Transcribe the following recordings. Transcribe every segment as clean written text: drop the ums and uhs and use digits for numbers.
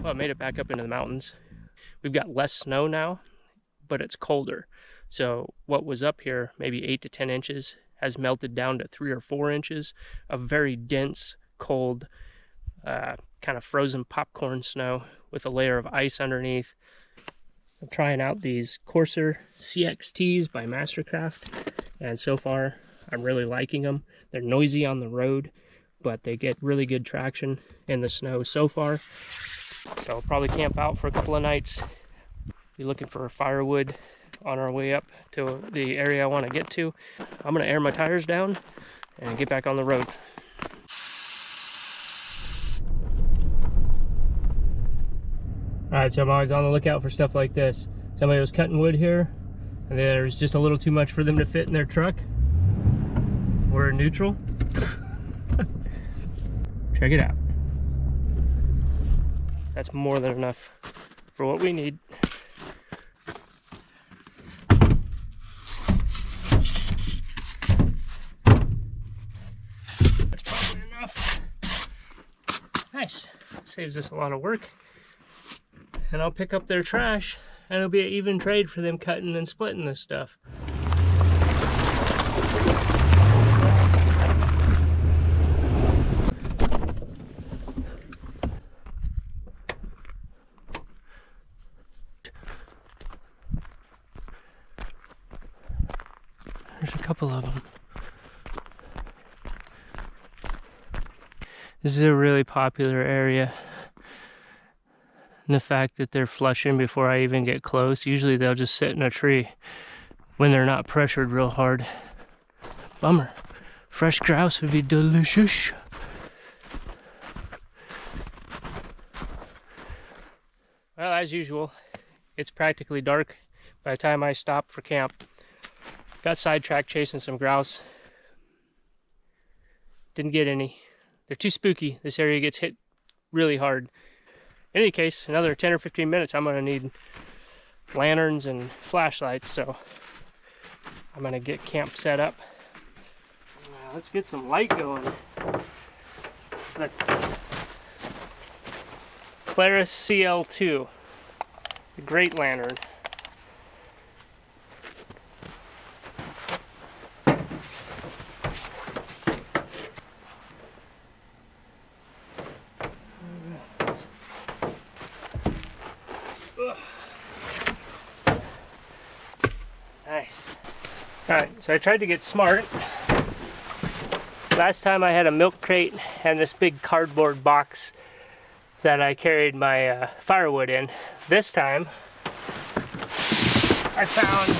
Well, I made it back up into the mountains. We've got less snow now, but it's colder. So what was up here, maybe 8 to 10 inches, has melted down to 3 or 4 inches of very dense, cold, kind of frozen popcorn snow with a layer of ice underneath. I'm trying out these Corsair CXTs by Mastercraft, and so far I'm really liking them. They're noisy on the road, but they get really good traction in the snow so far. So I'll probably camp out for a couple of nights. Be looking for firewood on our way up to the area I want to get to. I'm going to air my tires down and get back on the road. Alright, so I'm always on the lookout for stuff like this. Somebody was cutting wood here, and there's just a little too much for them to fit in their truck. We're in neutral. Check it out. That's more than enough for what we need. That's probably enough. Nice. Saves us a lot of work. And I'll pick up their trash, and it'll be an even trade for them cutting and splitting this stuff. There's a couple of them. This is a really popular area. And the fact that they're flushing before I even get close, usually they'll just sit in a tree when they're not pressured real hard. Bummer. Fresh grouse would be delicious. Well, as usual, it's practically dark by the time I stop for camp. Got sidetracked chasing some grouse. Didn't get any. They're too spooky. This area gets hit really hard. In any case, another 10 or 15 minutes, I'm going to need lanterns and flashlights, so I'm going to get camp set up. Now, let's get some light going. It's the Claris CL2, the great lantern. Nice. Alright, so I tried to get smart. Last time I had a milk crate and this big cardboard box that I carried my firewood in. This time I found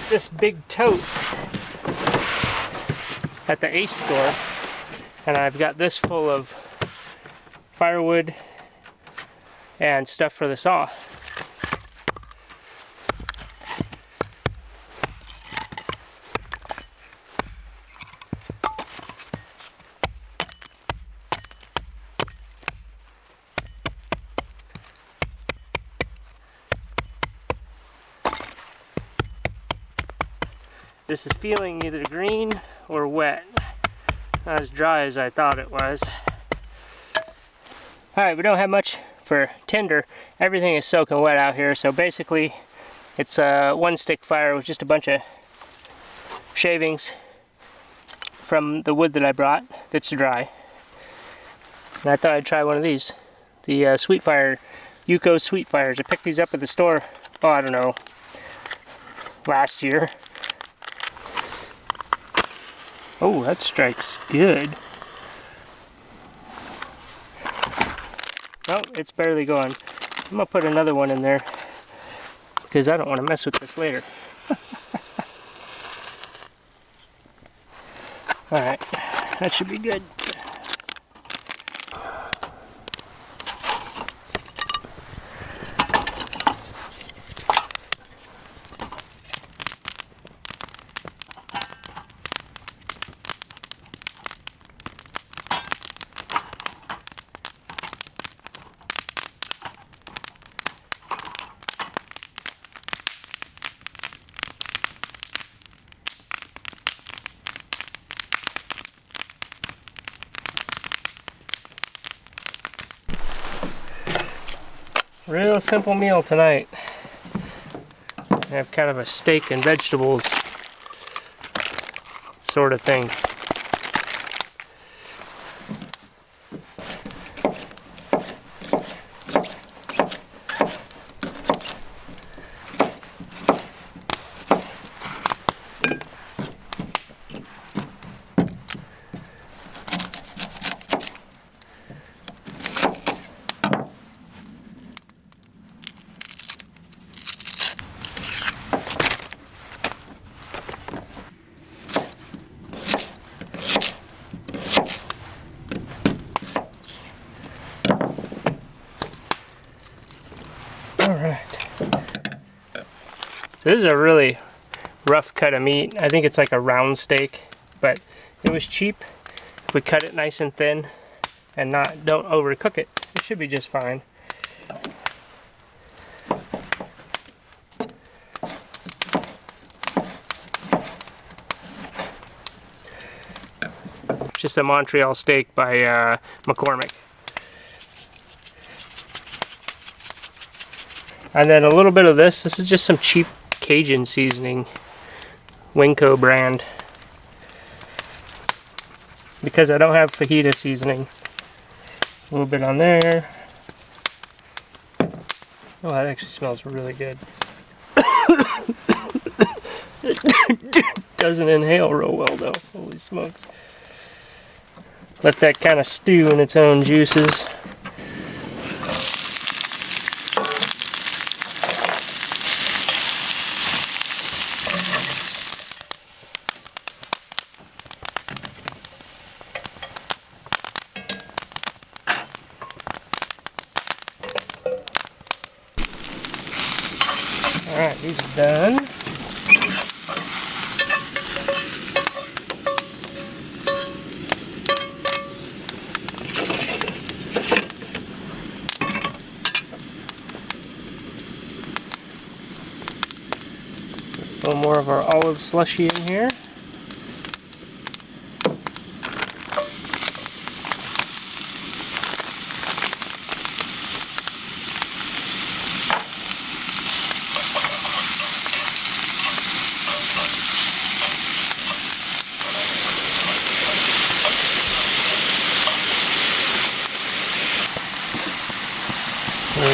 this big tote at the Ace store, and I've got this full of firewood and stuff for the saw. This is feeling either green or wet. Not as dry as I thought it was. Alright, we don't have much for tinder. Everything is soaking wet out here, so basically it's a one stick fire with just a bunch of shavings from the wood that I brought that's dry. And I thought I'd try one of these. The Sweet Fire, Yuko Sweet Fires. I picked these up at the store, oh, I don't know, last year. Oh, that strikes good. Oh, it's barely going. I'm gonna put another one in there because I don't want to mess with this later. Alright, that should be good. Real simple meal tonight. I have kind of a steak and vegetables sort of thing. So this is a really rough cut of meat. I think it's like a round steak, but it was cheap. If we cut it nice and thin and don't overcook it, it should be just fine. Just a Montreal steak by McCormick. And then a little bit of this. This is just some cheap Cajun seasoning, Winco brand, because I don't have fajita seasoning. A little bit on there. Oh, that actually smells really good. It doesn't inhale real well though. Holy smokes. Let that kind of stew in its own juices. Alright, these are done. A little more of our olive slushy in here.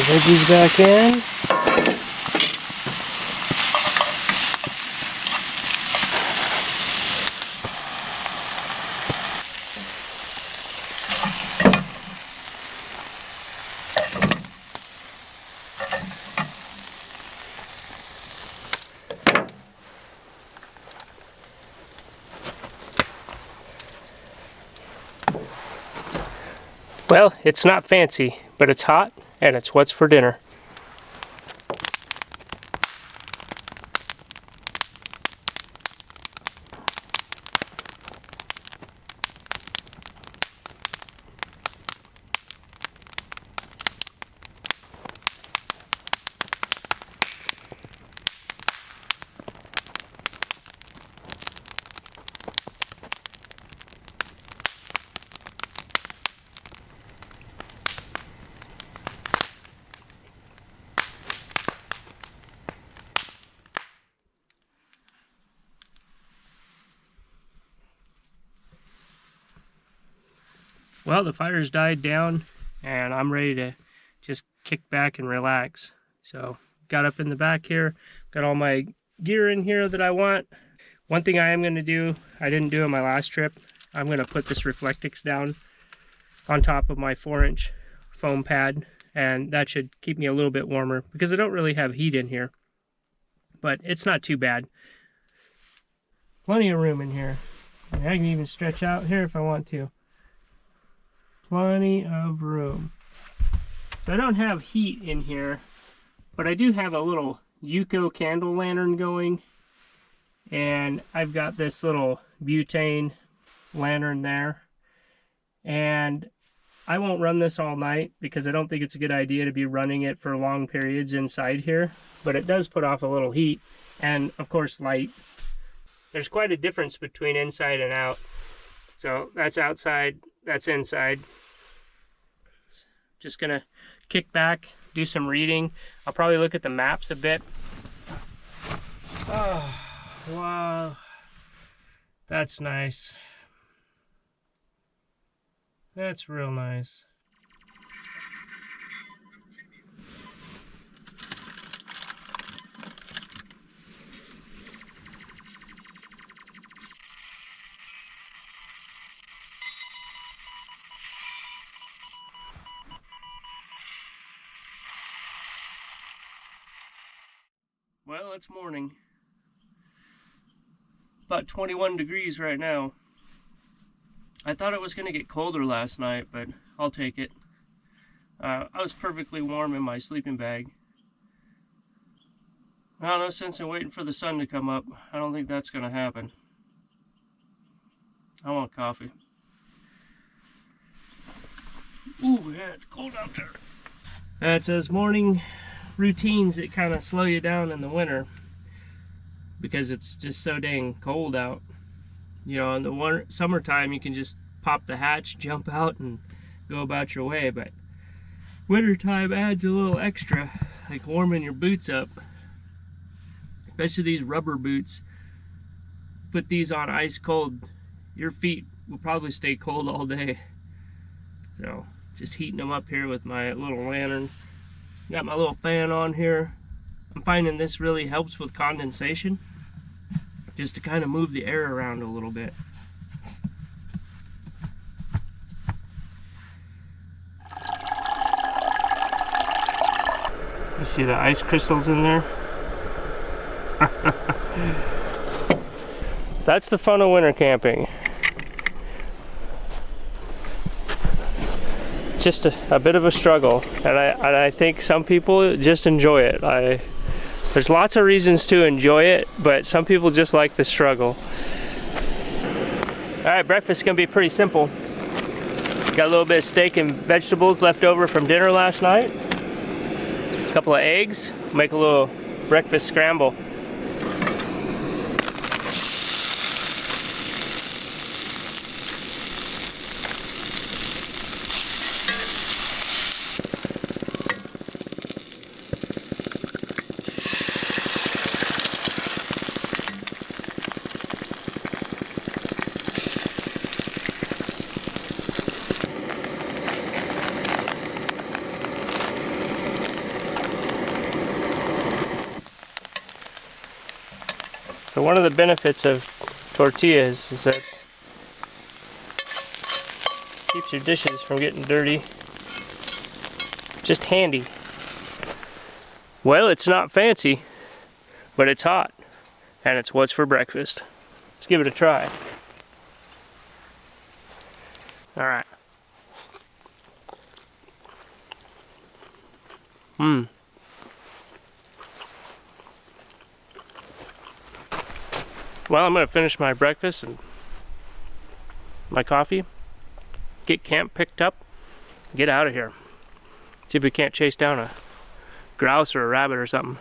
Veggies back in. Well, it's not fancy, but it's hot and it's what's for dinner. Well, the fire's died down and I'm ready to just kick back and relax. So got up in the back here, got all my gear in here that I want. One thing I am going to do, I didn't do on my last trip, I'm going to put this Reflectix down on top of my 4-inch foam pad, and that should keep me a little bit warmer because I don't really have heat in here, but it's not too bad. Plenty of room in here. I can even stretch out here if I want to. Plenty of room. So I don't have heat in here, but I do have a little Yuko candle lantern going, and I've got this little butane lantern there, and I won't run this all night because I don't think it's a good idea to be running it for long periods inside here, but it does put off a little heat and of course light. There's quite a difference between inside and out. So that's outside, that's inside. Just gonna kick back, do some reading. I'll probably look at the maps a bit. Oh, wow. That's nice. That's real nice. Well, it's morning. About 21 degrees right now. I thought it was going to get colder last night, but I'll take it. I was perfectly warm in my sleeping bag. Now, no sense in waiting for the sun to come up. I don't think that's going to happen. I want coffee. Ooh, yeah, it's cold out there. That's those morning routines that kind of slow you down in the winter because it's just so dang cold out. You know, in the summertime you can just pop the hatch, jump out, and go about your way, but wintertime adds a little extra, like warming your boots up, especially these rubber boots. Put these on ice cold, your feet will probably stay cold all day. So just heating them up here with my little lantern. Got my little fan on here. I'm finding this really helps with condensation, just to kind of move the air around a little bit. You see the ice crystals in there? That's the fun of winter camping. Just a bit of a struggle, and I think some people just enjoy it. There's lots of reasons to enjoy it, but some people just like the struggle. Alright, breakfast is going to be pretty simple. Got a little bit of steak and vegetables left over from dinner last night. A couple of eggs. Make a little breakfast scramble. So one of the benefits of tortillas is that it keeps your dishes from getting dirty. Just handy. Well, it's not fancy, but it's hot, and it's what's for breakfast. Let's give it a try. Alright. Well, I'm going to finish my breakfast and my coffee, get camp picked up, get out of here. See if we can't chase down a grouse or a rabbit or something.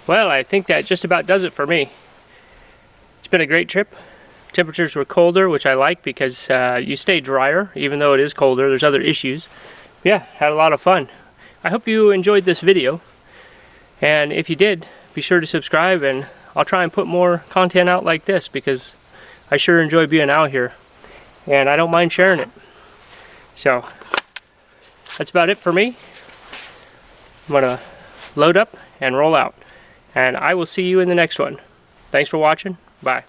Well, I think that just about does it for me. It's been a great trip. Temperatures were colder, which I like because you stay drier, even though it is colder. There's other issues. Yeah, had a lot of fun. I hope you enjoyed this video. And if you did, be sure to subscribe, and I'll try and put more content out like this because I sure enjoy being out here. And I don't mind sharing it. So, that's about it for me. I'm gonna load up and roll out. And I will see you in the next one. Thanks for watching. Bye.